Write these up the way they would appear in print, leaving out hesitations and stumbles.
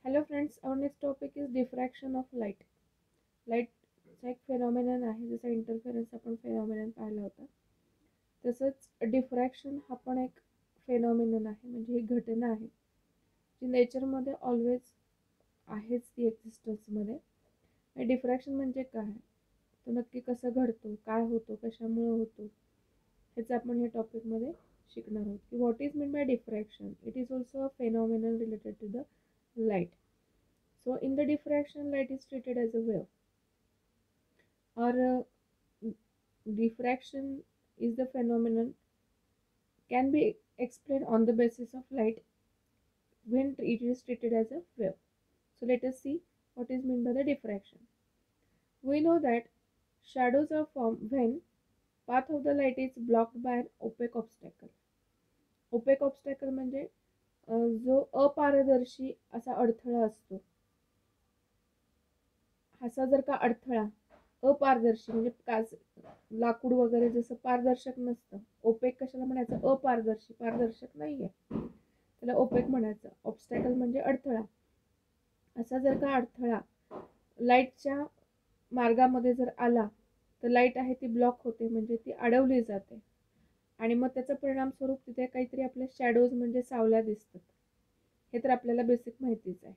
Hello friends, our next topic is diffraction of light. लाईटचा एक फेनॉमिनन आहे, जसं इंटरफेरन्स आपण फेनॉमिनन पाहिला होता, तसंच डिफ्रॅक्शन हा पण एक फेनॉमिनन आहे. म्हणजे ही घटना आहे जी नेचरमध्ये ऑलवेज आहेच, ती एक्झिस्टन्समध्ये. डिफ्रॅक्शन म्हणजे काय, तो नक्की कसं घडतो, काय होतो, कशामुळे होतो, हेच आपण या टॉपिकमध्ये शिकणार आहोत. की what is mean by diffraction. It is also a phenomenon related to the light. So in the diffraction, light is treated as a wave, or diffraction is the phenomenon can be explained on the basis of light when it is treated as a wave. So let us see what is meant by the diffraction. We know that shadows are formed when path of the light is blocked by an opaque obstacle. Opaque obstacle म्हणजे जो अपारदर्शी असा अडथळा असतो. असा जर का अडथळा अपारदर्शी म्हणजे काच लाकूड वगैरे जसं पारदर्शक नसतं, ओपेक कशाला म्हणायचं, अपारदर्शी, पारदर्शक नाहीये, त्याला ओपेक म्हणायचं. ऑब्स्टॅकल म्हणजे अडथळा. असा जर का अडथळा लाईटच्या मार्गामध्ये जर आला तर लाईट आहे ती ब्लॉक होते, म्हणजे ती अडवली जाते. आणि मग त्याचा परिणाम स्वरूप तिथे काहीतरी आपल्या शॅडोज म्हणजे सावल्या दिसतात. हे तर आपल्याला बेसिक माहितीच आहे.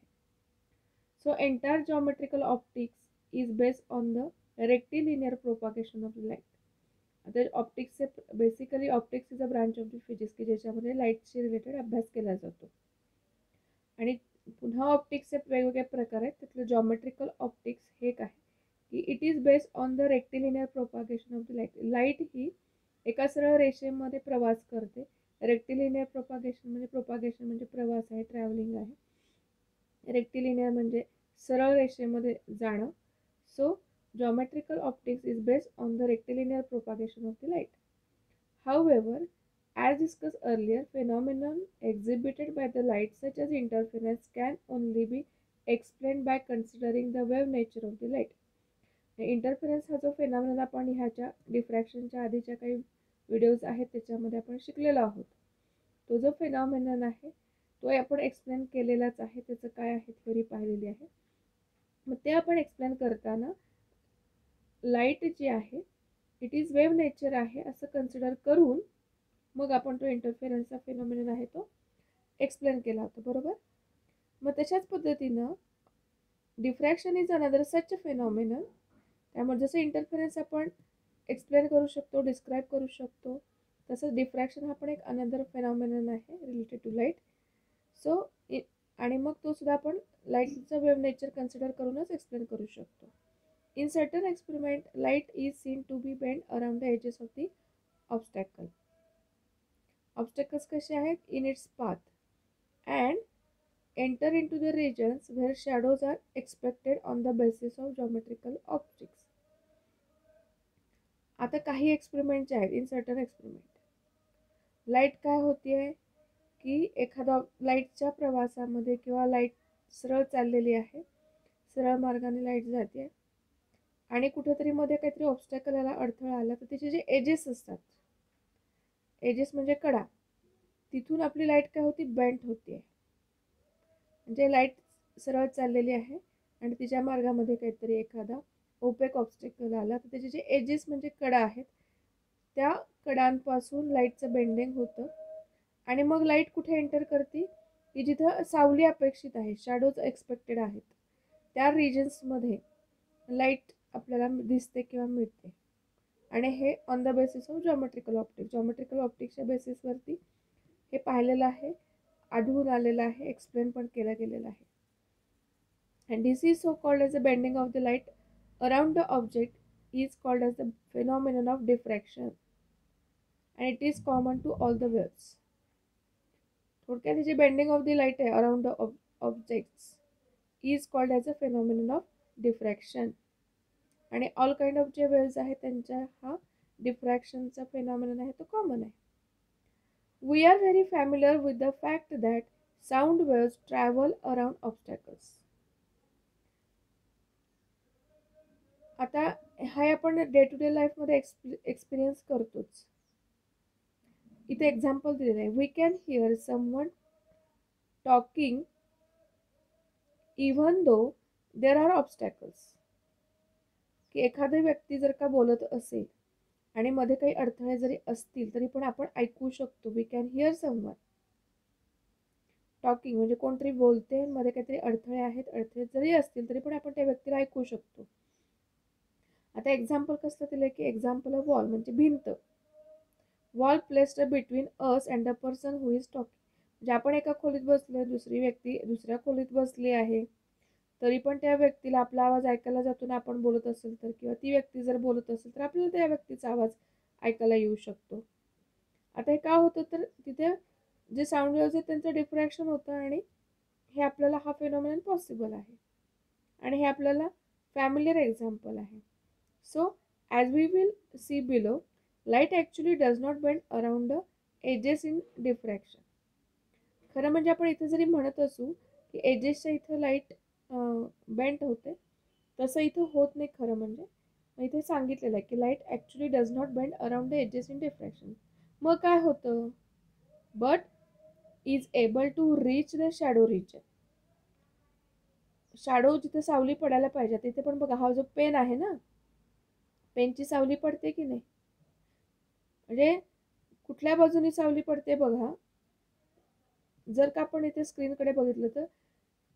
So entire geometrical optics is based on the rectilinear propagation of light. आता ऑप्टिक्सचे basically optics is a branch of the physics की ज्याच्यामध्ये लाईटशी रिलेटेड अभ्यास केला जातो. आणि पुन्हा ऑप्टिक्सचे वेगवेगळे प्रकार आहेत. त्यातलं जॉमेट्रिकल ऑप्टिक्स हे एक आहे की it is based on the rectilinear propagation of the light. Light ही एका सरळ रेषेमध्ये प्रवास करते. रेक्टिलिनियर प्रोपागेशन म्हणजे प्रवास आहे, ट्रॅव्हलिंग आहे. रेक्टिलिनियर म्हणजे सरळ रेषेमध्ये जाणं. So geometrical optics is based on the rectilinear propagation of the light. However, as discussed earlier, phenomenon exhibited by the light such as interference can only be explained by considering the wave nature of the light. Interference हा जो फेनॉमेनन आपण ह्याच्या डिफ्रॅक्शनच्या आधीच्या काही videos आहेत त्याच्यामध्ये आपण शिकलेलो आहोत. तो जो फेनॉमेनन आहे तो आपण एक्सप्लेन केलेलाच आहे. त्याचं काय आहे थ्योरी पाहिलेली आहे. मग ते आपण एक्सप्लेन करताना लाईट जी आहे इट इज वेव्ह नेचर आहे असं कन्सिडर करून मग आपण तो इंटरफेरन्सचा फेनॉमेनन आहे तो एक्सप्लेन केला होता, बरोबर. मग तशाच पद्धतीनं डिफ्रॅक्शन इज अनदर सच फेनॉमेनन. त्यामुळे जसं इंटरफेरन्स आपण एक्सप्लेन करू शकतो, डिस्क्राईब करू शकतो, तसंच डिफ्रॅक्शन हा पण एक अनदर फेनॉमेनन आहे रिलेटेड टू लाईट. सो आणि मग तो सुद्धा आपण लाईटचं वेव्ह नेचर कन्सिडर करूनच एक्सप्लेन करू शकतो. In certain experiment, light is seen to be bent around the edges of the obstacle. Obstacles कसे आहेत? In its path and enter into the regions where shadows are expected on the basis of geometrical optics. आता काही experiment जे आहेत, in certain experiment light काय होतीये की एखादा लाईटच्या प्रवासामध्ये किंवा लाईट सरळ चाललेली आहे, सरळ मार्गाने लाईट जाते आणि कुठेतरी मध्ये काहीतरी ऑब्स्टॅकल आला, अडथळा आला, तर त्याचे जे एजेस असतात, एजेस म्हणजे कडा, तिथून आपली लाईट काय होती, बेंट होतीये. म्हणजे लाईट सरळ चाललेली आहे आणि तिच्या मार्गामध्ये काहीतरी एखादा ओपेक ऑब्स्टॅकल आला तर त्याचे जे एजेस म्हणजे कडा आहेत त्या कडांपासून लाईटचं बेंडिंग होतं आणि मग लाईट कुठे एंटर करते की जिथं सावली अपेक्षित आहे, शॅडोज एक्सपेक्टेड आहेत, त्या रिजन्समध्ये लाईट आपल्याला दिसते किंवा मिळते. आणि हे on the basis of geometrical optics. Geometrical ऑप्टिक्सच्या बेसिसवरती हे पाहिलेलं आहे, आढळून आलेलं आहे, एक्सप्लेन पण केलं गेलेलं आहे. And this is so called as the bending of the light around the object is called as the phenomenon of diffraction and it is common to all the waves. थोडक्यात जी बेंडिंग ऑफ द लाईट आहे around the objects is called as a phenomenon of diffraction. आणि all kind of जे waves आहेत त्यांच्या हा डिफ्रॅक्शनचा phenomenon आहे तो कॉमन आहे. We are very familiar with the fact that sound waves travel around obstacles. आता हा आपण डे टू डे लाईफमध्ये एक्सपिरियन्स करतोच. इथे एक्झाम्पल दिलेलं आहे. We can hear someone talking even though there R obstacles, की एखादी व्यक्ती जर का बोलत असेल आणि मध्ये काही अडथळे जरी असतील तरी पण आपण ऐकू शकतो. We can hear someone talking, म्हणजे कोणतरी बोलते, मध्ये काहीतरी अडथळे आहेत, अडथळे जरी असतील तरी पण आपण त्या व्यक्तीला ऐकू शकतो. आता एक्झाम्पल कसं दिलंय की एक्झाम्पल ऑफ वॉल म्हणजे भिंत. Wall placed between us and the person who is talking, म्हणजे आपण एका खोलीत बसलोय, दुसरी व्यक्ती दुसऱ्या खोलीत बसली आहे, तरी पण त्या व्यक्तीला आपला आवाज ऐकायला जातो ना, आपण बोलत असेल तर, किंवा ती व्यक्ती जर बोलत असेल तर आपल्याला त्या व्यक्तीचा आवाज ऐकायला येऊ शकतो. आता हे का होतं तर तिथे जे साऊंड वेव्हज आहेत त्यांचं डिफ्रॅक्शन होतं आणि हे आपल्याला हा फेनॉमेनन पॉसिबल आहे आणि हे आपल्याला फॅमिलियर एक्झाम्पल आहे. So as we will see below, light actually does not bend around the edges in diffraction. खरं म्हणजे आपण इथे जरी म्हणत असू की एजेसच्या इथं लाईट बेंड होते, तसं इथं होत नाही खरं म्हणजे. इथे सांगितलेलं आहे की light actually does not bend around the edges in diffraction. मग काय होतं, but is able to reach the shadow region. Shadow जिथे सावली पडायला पाहिजे तिथे पण बघा, हा जो पेन आहे ना, पेनची सावली पडते की नाही, म्हणजे कुठल्या बाजूनी सावली पडते बघा. जर का आपण इथे स्क्रीनकडे बघितलं तर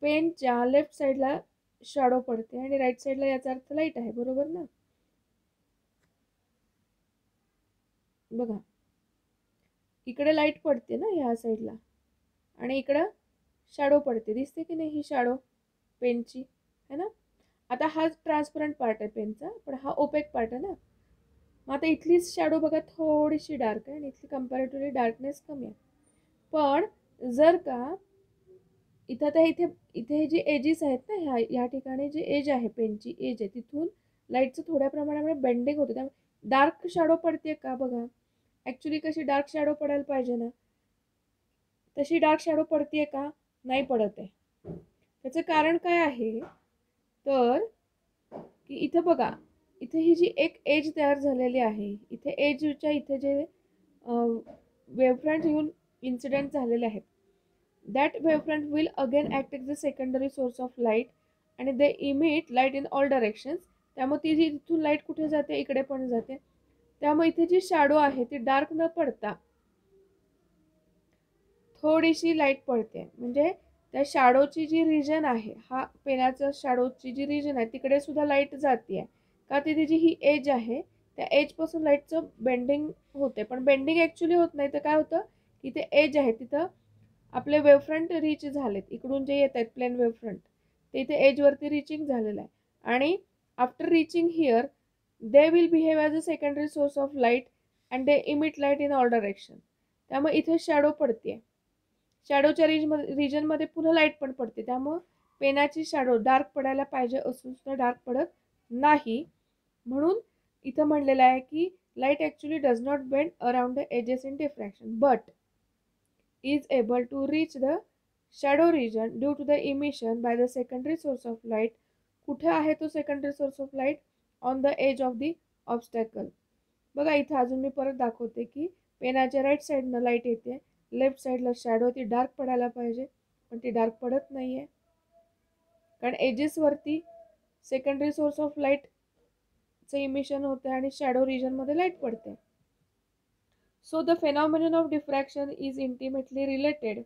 पेनच्या लेफ्ट साईडला शॅडो पडते आणि राईट साईडला याचा अर्थ लाईट आहे, बरोबर ना. बघा इकडे लाईट पडते ना ह्या साईडला आणि इकडं शॅडो पडते, दिसते की नाही ही शॅडो पेनची, है ना. आता हा ट्रान्सपरंट पार्ट आहे पेनचा, पण हा ओपेक पार्ट आहे ना. मग आता इथली शॅडो बघा थोडीशी डार्क आहे आणि इथली कंपॅरेटिव्हली डार्कनेस कमी आहे. पण जर का इथं तर इथे इथे हे जे एजेस आहेत ना, ह्या ठिकाणी जे एज आहे, पेनची एज आहे, तिथून लाईटचं थोड्या प्रमाणामध्ये बेंडिंग होतं, त्यामुळे डार्क शॅडो पडते का बघा. ॲक्च्युली कशी डार्क शॅडो पडायला पाहिजे ना, तशी डार्क शॅडो पडते का, नाही पडत आहे. त्याचं कारण काय आहे तर की इथं बघा, इथे ही जी एक एज तयार झालेली आहे, इथे एजच्या इथे जे वेवफ्रंट येऊन इन्सिडेंट झालेले आहेत, that wavefront will again act as the secondary source of light आणि they emit light in all directions. त्यामुळे ती जी इथून लाईट कुठे जाते, इकडे पण जाते. त्यामुळे इथे जी शॅडो आहे ती डार्क न पडता थोडीशी लाईट पडते, म्हणजे त्या शॅडोची जी रिजन आहे, हा पेनाचा शॅडोची जी रिजन आहे तिकडे सुद्धा लाईट जाते आहे का, तिथे जी ही एज आहे त्या एजपासून लाईटचं बेंडिंग होते. पण बेंडिंग ॲक्च्युली होत नाही, तर काय होतं की ते एज आहे तिथं आपले वेवफ्रंट रीच झालेत, इकडून जे येत आहेत प्लेन वेवफ्रंट ते इथे एजवरती रिचिंग झालेलं आहे आणि after reaching here they will behave as a secondary source of light and they emit light in all direction. त्यामुळे इथे शॅडो पडते, शॅडोच्या रिजनमध्ये पुन्हा लाईट पण पडते, त्यामुळं पेनाची शॅडो डार्क पडायला पाहिजे असून सुद्धा डार्क पडत नाही. म्हणून इथं म्हणलेलं आहे की light actually does not bend around the edges in diffraction but is able to reach the shadow region due to the emission by the secondary source of light. कुठे आहे तो secondary source of light, on the edge of the obstacle. बघा इथं अजून मी परत दाखवते की पेनाच्या राईट साईडनं लाईट येते, लेफ्ट साईडला शॅडो, ती डार्क पडायला पाहिजे पण ती डार्क पडत नाही आहे, कारण एजेसवरती सेकंडरी सोर्स ऑफ लाईटचं इमिशन होते आणि शॅडो रिजनमध्ये लाईट पडते. So the phenomenon of diffraction is intimately related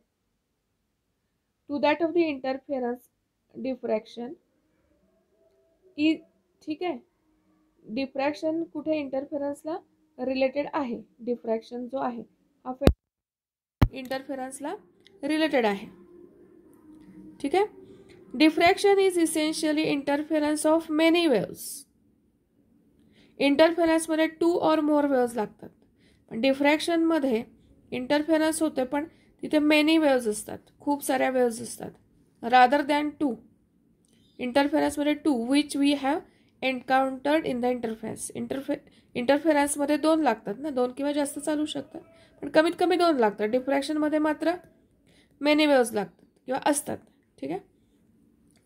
to that of the interference diffraction. ठीक आहे, डिफ्रॅक्शन कुठे इंटरफेरन्सला रिलेटेड आहे, डिफ्रॅक्शन जो आहे हा इंटरफेरन्सला रिलेटेड आहे. ठीक आहे, diffraction is essentially interference of many waves. इंटरफेरन्समध्ये 2 or more वेव्स लागतात, पण डिफ्रॅक्शनमध्ये इंटरफेरन्स होते पण तिथे मेनी वेव्स असतात, खूप साऱ्या वेव्स असतात, रादर दॅन 2. इंटरफेरन्समध्ये 2 which we have encountered in the interference. इंटरफेरन्समध्ये 2 लागतात ना, 2 किंवा जास्त चालू शकतात, पण कमीत कमी 2 लागतात. डिफ्रॅक्शनमध्ये मात्र मेनी वेव्स लागतात किंवा असतात. ठीक आहे.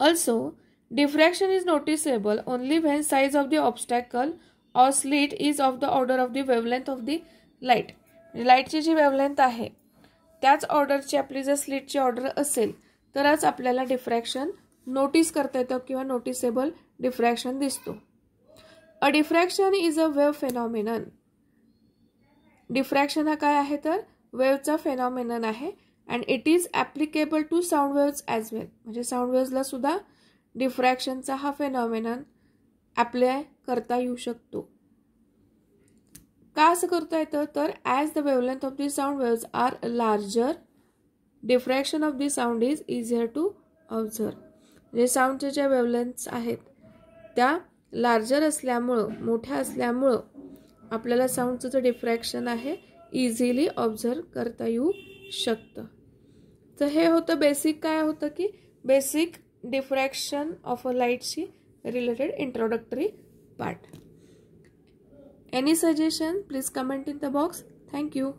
Also diffraction is noticeable only when size of the obstacle or slit is of the order of the wavelength of the light. लाईटची जी वेवलेंथ आहे त्याच ऑर्डरची आपली जर स्लिटची ऑर्डर असेल तरच आपल्याला डिफ्रॅक्शन नोटीस करता येतं किंवा नोटिसेबल डिफ्रॅक्शन दिसतो. A diffraction is a wave phenomenon. Diffraction हा काय आहे तर वेव्हचा फेनॉमिनन आहे. And it is applicable to sound waves as well. म्हणजे साऊंड वेव्सला सुद्धा डिफ्रॅक्शनचा हा फेनॉमिनन ॲप्लाय करता येऊ शकतो. का असं करता येतं तर as the wavelength of the sound waves are larger, diffraction of the sound is easier to observe. म्हणजे साऊंडच्या ज्या वेवलेंथ्स आहेत त्या लार्जर असल्यामुळं, मोठ्या असल्यामुळं आपल्याला साऊंडचं जे डिफ्रॅक्शन आहे इझिली ऑब्झर्व करता येऊ शकतं. तर हे होतं बेसिक. काय होतं की बेसिक डिफ्रॅक्शन ऑफ अ लाईटशी related introductory part. Any suggestion? Please comment in the box. Thank you.